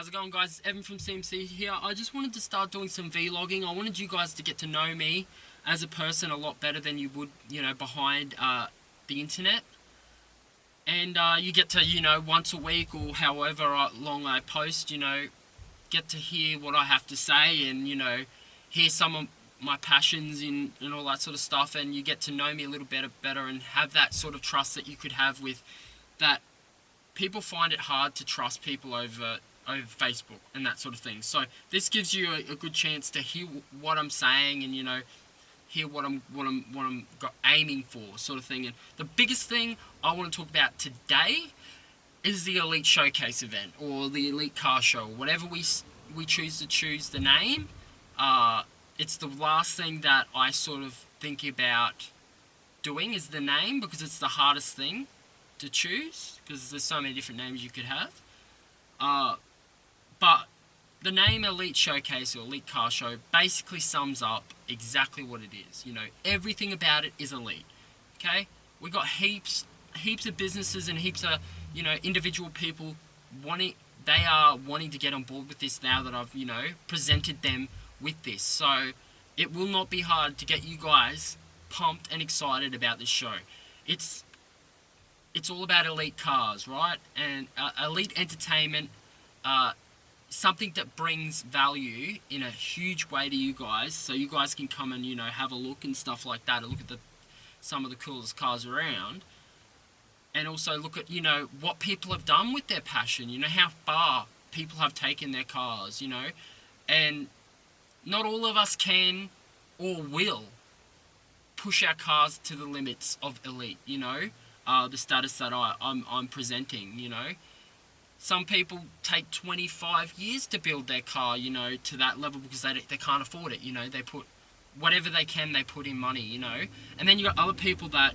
How's it going, guys? It's Evan from CMC here. I just wanted to start doing some vlogging. I wanted you guys to get to know me as a person a lot better than you would, behind the internet. And you get to, once a week or however long I post, get to hear what I have to say and, hear some of my passions and all that sort of stuff. And you get to know me a little better and have that sort of trust that you could have with that. People find it hard to trust people over Facebook and that sort of thing. So this gives you a good chance to hear what I'm saying and hear what I'm aiming for, sort of thing. And the biggest thing I want to talk about today is the Elite Showcase event or the Elite Car Show, whatever we choose to choose the name. It's the last thing that I sort of think about doing is the name, because it's the hardest thing to choose because there's so many different names you could have. But the name Elite Showcase or Elite Car Show basically sums up exactly what it is. Everything about it is elite. Okay? We got heaps of businesses and heaps of, individual people wanting to get on board with this now that I've, presented them with this. So it will not be hard to get you guys pumped and excited about this show. It's all about elite cars, right? And elite entertainment, something that brings value in a huge way to you guys, so you guys can come and, have a look and stuff like that, and look at some of the coolest cars around, and also look at, what people have done with their passion, how far people have taken their cars, and not all of us can or will push our cars to the limits of elite, the status that I'm presenting, Some people take 25 years to build their car, to that level because they can't afford it, They put whatever they can, they put in money, And then you got other people that,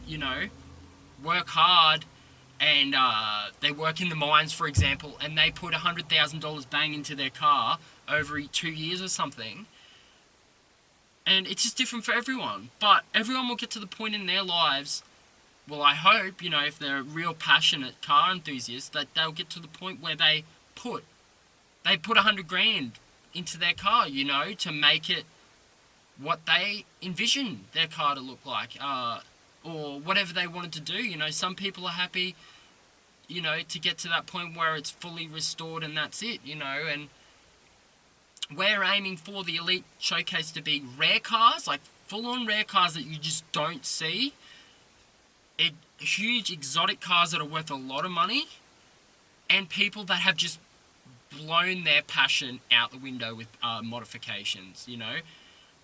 work hard and they work in the mines, for example, and they put $100,000 bang into their car over 2 years or something. And it's just different for everyone. But everyone will get to the point in their lives, well, I hope, if they're real passionate car enthusiasts, that they'll get to the point where they put 100 grand into their car, to make it what they envision their car to look like, or whatever they wanted to do. Some people are happy, to get to that point where it's fully restored and that's it, and we're aiming for the Elite Showcase to be rare cars, like full-on rare cars that you just don't see. Huge exotic cars that are worth a lot of money, and people that have just blown their passion out the window with modifications,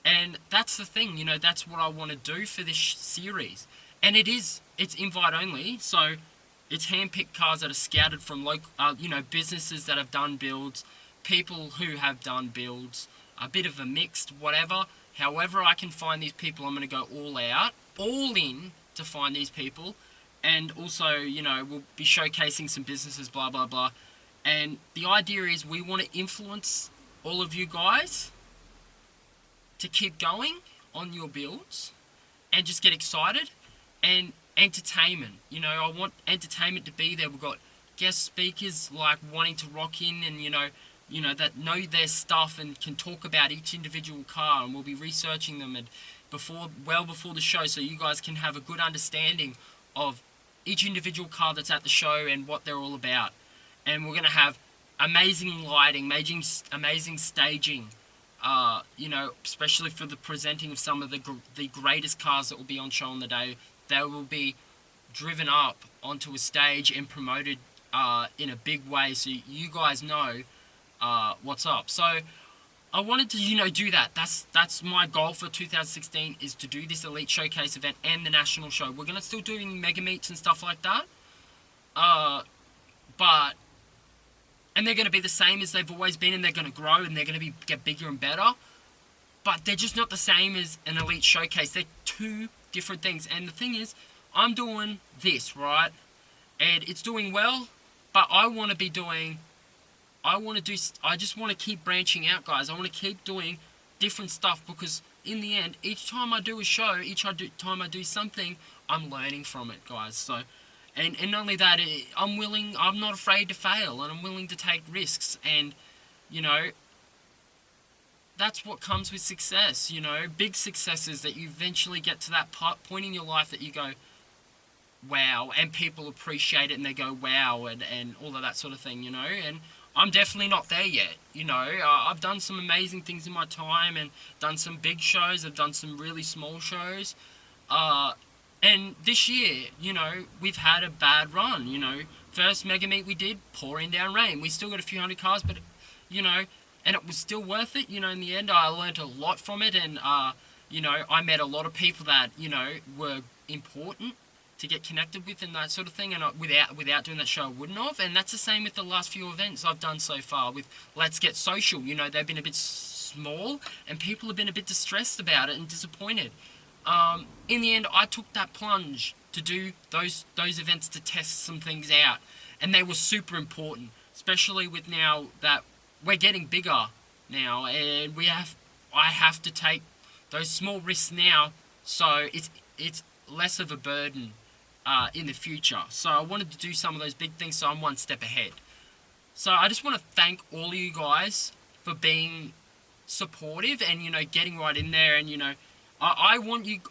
and that's the thing, that's what I want to do for this series. And it's invite only, so it's hand-picked cars that are scouted from local, businesses that have done builds, people who have done builds, a bit of a mixed whatever. However I can find these people, I'm going to go all out, all in, to find these people. And also, we'll be showcasing some businesses, blah blah blah. And the idea is we want to influence all of you guys to keep going on your builds and just get excited. And entertainment, I want entertainment to be there. We've got guest speakers like wanting to rock in and that know their stuff and can talk about each individual car, and we'll be researching them and well before the show, so you guys can have a good understanding of each individual car that's at the show and what they're all about. And we're going to have amazing lighting, amazing staging, especially for the presenting of some of the greatest cars that will be on show on the day. They will be driven up onto a stage and promoted in a big way, so you guys know what's up. So I wanted to, do that. That's my goal for 2016, is to do this Elite Showcase event and the national show. We're going to still doing mega meets and stuff like that. And they're going to be the same as they've always been, and they're going to grow, and they're going to get bigger and better. But they're just not the same as an Elite Showcase. They're two different things. And the thing is, I'm doing this, right? And it's doing well, but I just want to keep branching out, guys. I want to keep doing different stuff, because in the end, each time I do a show, time I do something, I'm learning from it, guys. So, and not only that, I'm not afraid to fail, and I'm willing to take risks, and You know, that's what comes with success, you know, big successes, that you eventually get to that point in your life that you go, wow, and people appreciate it and they go, wow, and all of that sort of thing, you know, and I'm definitely not there yet, you know. I've done some amazing things in my time and done some big shows, I've done some really small shows, uh, and this year, you know, we've had a bad run, you know. First mega meet we did, pouring down rain. We still got a few hundred cars, but, you know, and it was still worth it, you know, in the end. I learned a lot from it, and, you know, I met a lot of people that, you know, were important to get connected with and that sort of thing, and without doing that show I wouldn't have. And that's the same with the last few events I've done so far with Let's Get Social. You know, they've been a bit small, and people have been a bit distressed about it and disappointed. In the end, I took that plunge to do those events to test some things out, and they were super important, especially with now that we're getting bigger now, and I have to take those small risks now, so it's less of a burden in the future. So I wanted to do some of those big things, so I'm one step ahead. So I just want to thank all of you guys for being supportive and, you know, getting right in there, and, you know, I want you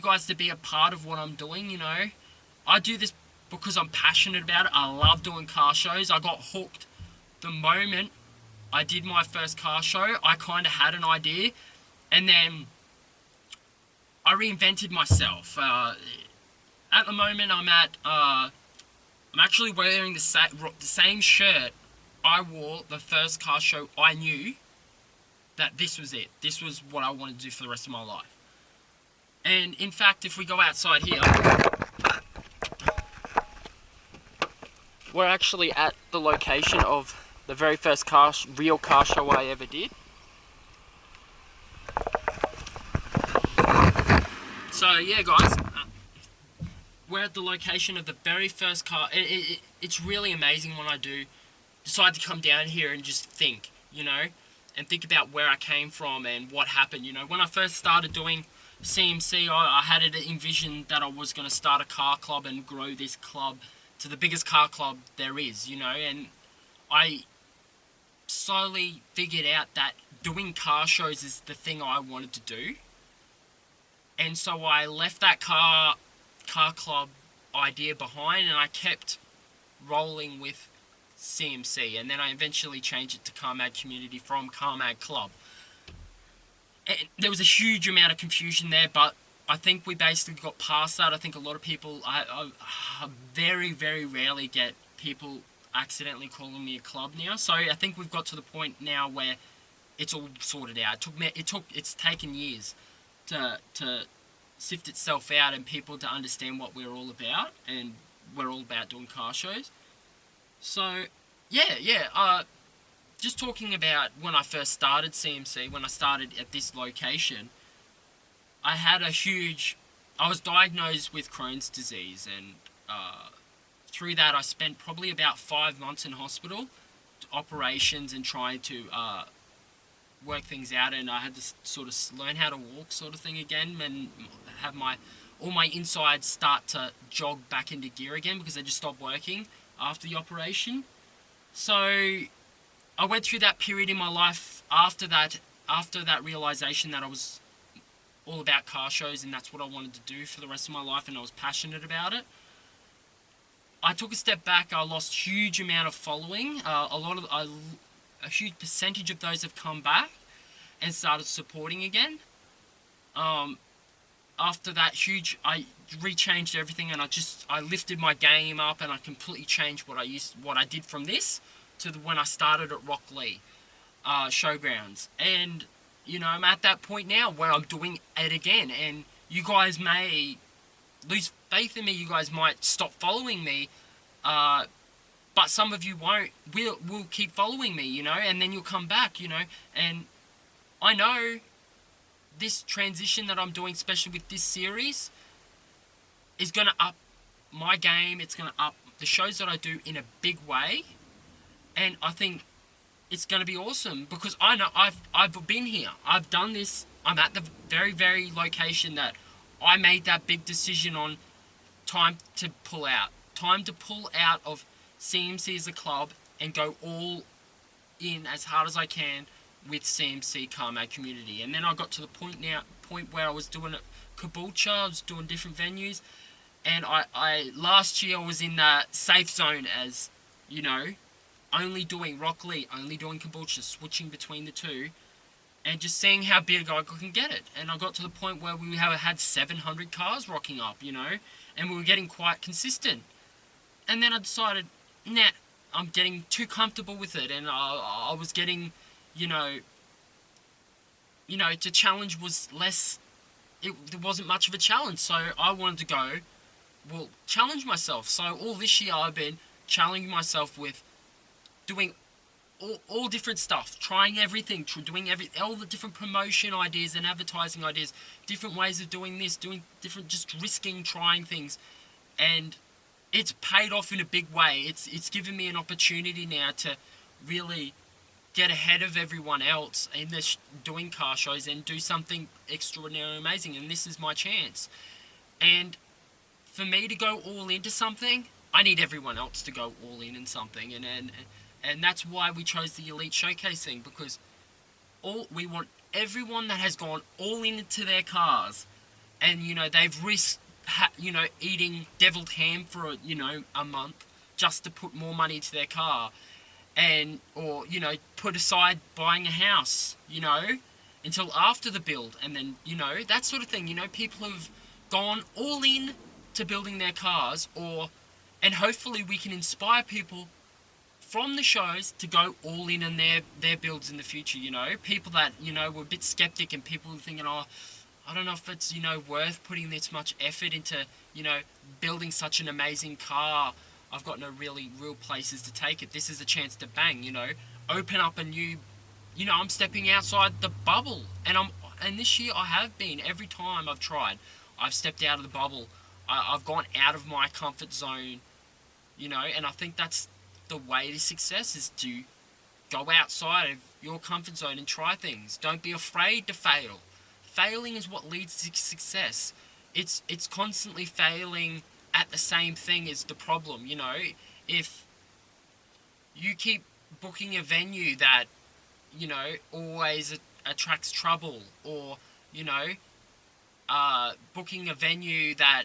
guys to be a part of what I'm doing, you know. I do this because I'm passionate about it. I love doing car shows. I got hooked the moment I did my first car show. I kind of had an idea, and then I reinvented myself. At the moment, I'm actually wearing the same shirt I wore the first car show. I knew that this was it. This was what I wanted to do for the rest of my life. And in fact, if we go outside here, we're actually at the location of the very first real car show I ever did. So yeah, guys, we're at the location of the very first car. It's really amazing when I do decide to come down here and just think, you know, and think about where I came from and what happened. You know, when I first started doing CMC, I had it envisioned that I was going to start a car club and grow this club to the biggest car club there is, you know, and I slowly figured out that doing car shows is the thing I wanted to do. And so I left that car club idea behind, and I kept rolling with CMC, and then I eventually changed it to CarMag Community from CarMag Club. And there was a huge amount of confusion there, but I think we basically got past that. I think a lot of people, I very, very rarely get people accidentally calling me a club now. So I think we've got to the point now where it's all sorted out. It's taken years to sift itself out and people to understand what we're all about, and we're all about doing car shows. So yeah, just talking about when I first started CMC, when I started at this location, I was diagnosed with Crohn's disease, and through that I spent probably about 5 months in hospital, operations and trying to work things out, and I had to sort of learn how to walk sort of thing again, and have all my insides start to jog back into gear again, because they just stopped working after the operation. So I went through that period in my life after that realization that I was all about car shows and that's what I wanted to do for the rest of my life, and I was passionate about it. I took a step back. I lost huge amount of following. A huge percentage of those have come back and started supporting again. After that I rechanged everything, and I lifted my game up, and I completely changed what I did from this to when I started at Rock Lee Showgrounds. And you know, I'm at that point now where I'm doing it again, and you guys may lose faith in me. You guys might stop following me, but some of you won't. Will keep following me, you know, and then you'll come back, you know. And I know this transition that I'm doing, especially with this series, is going to up my game. It's going to up the shows that I do in a big way, and I think it's going to be awesome, because I know I've been here. I've done this. I'm at the very, very location that I made that big decision on. Time to pull out. Time to pull out of CMC as a club and go all in as hard as I can with CMC Carmag community. And then I got to the point where I was doing Caboolture, I was doing different venues, and I last year I was in that safe zone as, you know, only doing Rock Lee, only doing Caboolture, switching between the two, and just seeing how big I can get it. And I got to the point where we had 700 cars rocking up, you know, and we were getting quite consistent. And then I decided, nah, I'm getting too comfortable with it, and I was getting, you know, the challenge was less. There wasn't much of a challenge, so I wanted to go, well, challenge myself. So all this year I've been challenging myself with doing all different stuff, trying everything, doing all the different promotion ideas and advertising ideas, different ways of doing this, doing different, just risking, trying things, and it's paid off in a big way. It's given me an opportunity now to really get ahead of everyone else in this doing car shows and do something extraordinarily amazing, and this is my chance. And for me to go all into something, I need everyone else to go all in something, and that's why we chose the Elite Showcase thing, because we want everyone that has gone all into their cars, and you know they've risked eating deviled ham for a month just to put more money into their car, or put aside buying a house until after the build, and then that sort of thing. People have gone all in to building their cars, and hopefully we can inspire people from the shows to go all in their builds in the future. People that were a bit skeptic, and people thinking, oh, I don't know if it's worth putting this much effort into building such an amazing car. I've got no real places to take it. This is a chance to bang, open up a new, I'm stepping outside the bubble, and this year I have been. Every time I've tried, I've stepped out of the bubble. I've gone out of my comfort zone, and I think that's the way to success, is to go outside of your comfort zone and try things. Don't be afraid to fail. Failing is what leads to success. It's constantly failing at the same thing is the problem. If you keep booking a venue that always attracts trouble, or booking a venue that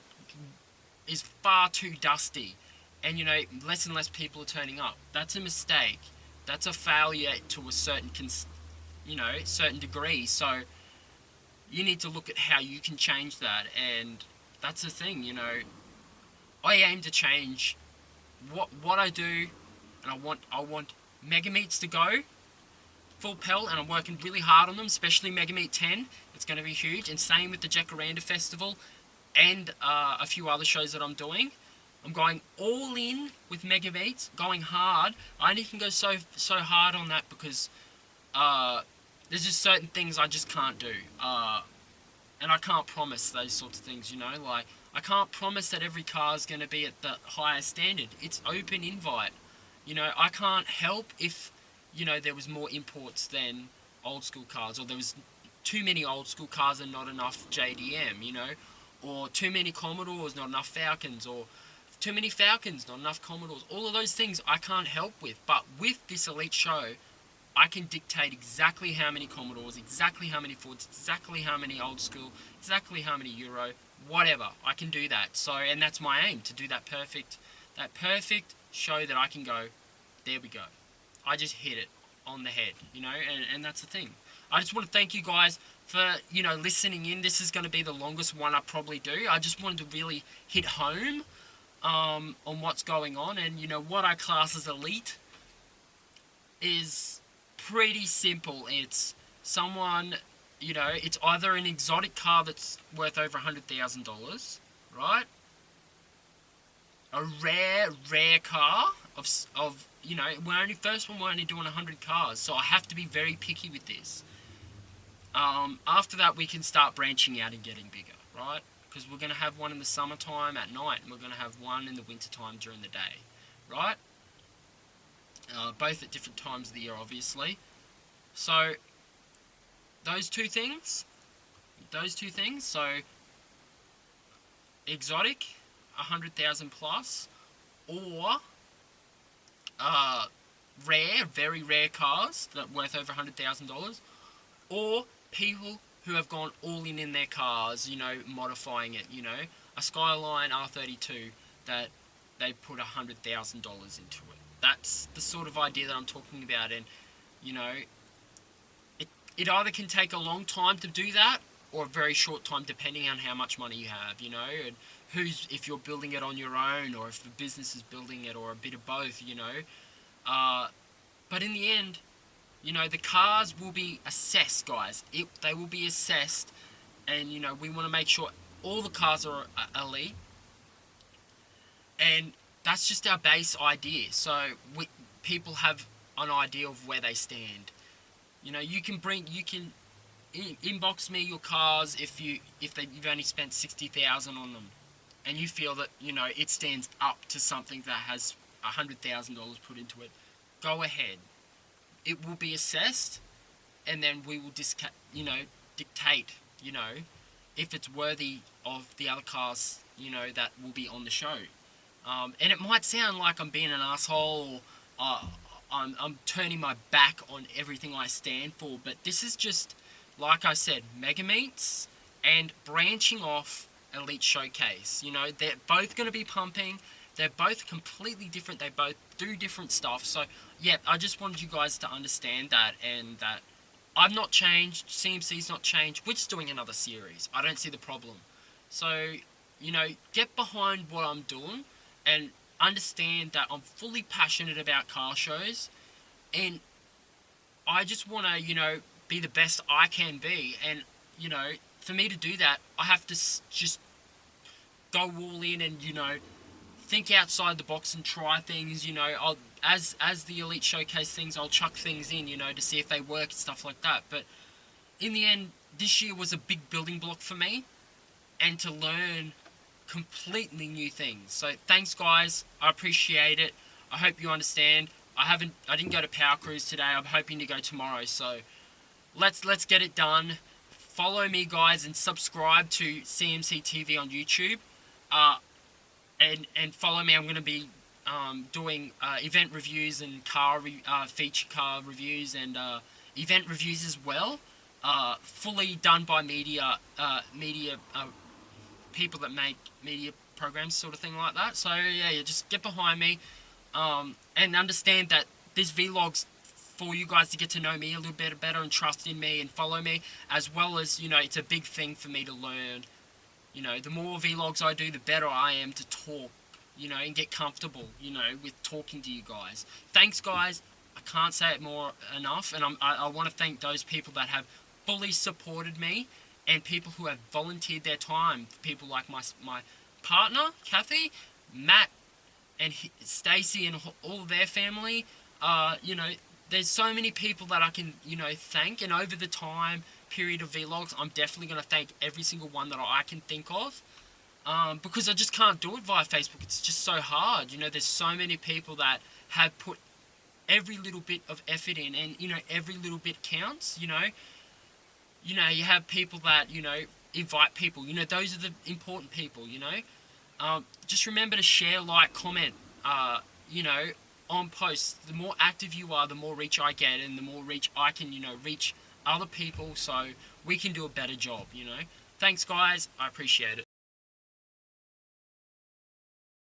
is far too dusty, and less and less people are turning up, that's a mistake. That's a failure to a certain certain degree. So you need to look at how you can change that, and that's the thing. I aim to change what I do, and I want Mega Meets to go full pelt, and I'm working really hard on them, especially Mega Meet 10. It's going to be huge, and same with the Jacaranda Festival and a few other shows that I'm doing. I'm going all in with Mega Meets, going hard. I only can go so hard on that because there's just certain things I just can't do, and I can't promise those sorts of things. Like, I can't promise that every car is going to be at the highest standard. It's open invite. I can't help if there was more imports than old school cars, or there was too many old school cars and not enough JDM, or too many Commodores, not enough Falcons, or too many Falcons, not enough Commodores. All of those things I can't help with, but with this Elite show, I can dictate exactly how many Commodores, exactly how many Fords, exactly how many old school, exactly how many Euro, whatever. I can do that. So, and that's my aim, to do that perfect show that I can go, there we go. I just hit it on the head, and that's the thing. I just want to thank you guys for, listening in. This is going to be the longest one I probably do. I just wanted to really hit home on what's going on, and, what I class as elite is pretty simple. It's someone, it's either an exotic car that's worth over $100,000, right? A rare car of we're only doing 100 cars, so I have to be very picky with this. After that, we can start branching out and getting bigger, right? Because we're going to have one in the summertime at night, and we're going to have one in the wintertime during the day, right? Both at different times of the year, obviously. So those two things, so exotic, 100,000 plus, or rare, very rare cars that are worth over $100,000, or people who have gone all in their cars, modifying it, a Skyline R32 that they put $100,000 into it. That's the sort of idea that I'm talking about, and you know, it either can take a long time to do that or a very short time, depending on how much money you have, and if you're building it on your own or if the business is building it or a bit of both, but in the end, the cars will be assessed, guys. They will be assessed, and we want to make sure all the cars are elite, and that's just our base idea. So people have an idea of where they stand. You can inbox me your cars if you've only spent 60,000 on them, and you feel that it stands up to something that has $100,000 put into it. Go ahead. It will be assessed, and then we will dictate, if it's worthy of the other cars, that will be on the show. And it might sound like I'm being an asshole, or I'm turning my back on everything I stand for, but this is just, like I said, Mega Meets and branching off Elite Showcase. They're both going to be pumping. They're both completely different. They both do different stuff. So, yeah, I just wanted you guys to understand that, and that I've not changed. CMC's not changed. We're just doing another series. I don't see the problem. So, get behind what I'm doing and understand that I'm fully passionate about car shows, and I just want to, be the best I can be. And, for me to do that, I have to just go all in and, think outside the box and try things. I'll, as the Elite Showcase things, I'll chuck things in, to see if they work and stuff like that. But in the end, this year was a big building block for me, and to learn completely new things. So thanks, guys. I appreciate it. I hope you understand. I didn't go to Power Cruise today. I'm hoping to go tomorrow. So let's get it done. Follow me, guys, and subscribe to CMC TV on YouTube. And follow me. I'm going to be doing event reviews and feature car reviews and event reviews as well. Fully done by media people that make media programs, sort of thing like that. So yeah, just get behind me, and understand that this vlog's for you guys to get to know me a little bit better and trust in me and follow me, as well as it's a big thing for me to learn. The more vlogs I do, the better I am to talk, and get comfortable, with talking to you guys. Thanks, guys. I can't say it more enough, and I want to thank those people that have fully supported me, and people who have volunteered their time. People like my partner, Kathy, Matt, and Stacy, and all of their family. There's so many people that I can, thank, and over the time period of vlogs, I'm definitely going to thank every single one that I can think of, because I just can't do it via Facebook. It's just so hard. There's so many people that have put every little bit of effort in, and every little bit counts. You have people that invite people. Those are the important people. Just remember to share, like, comment, on posts. The more active you are, the more reach I get, and the more reach I can reach other people, so we can do a better job. Thanks, guys. I appreciate it.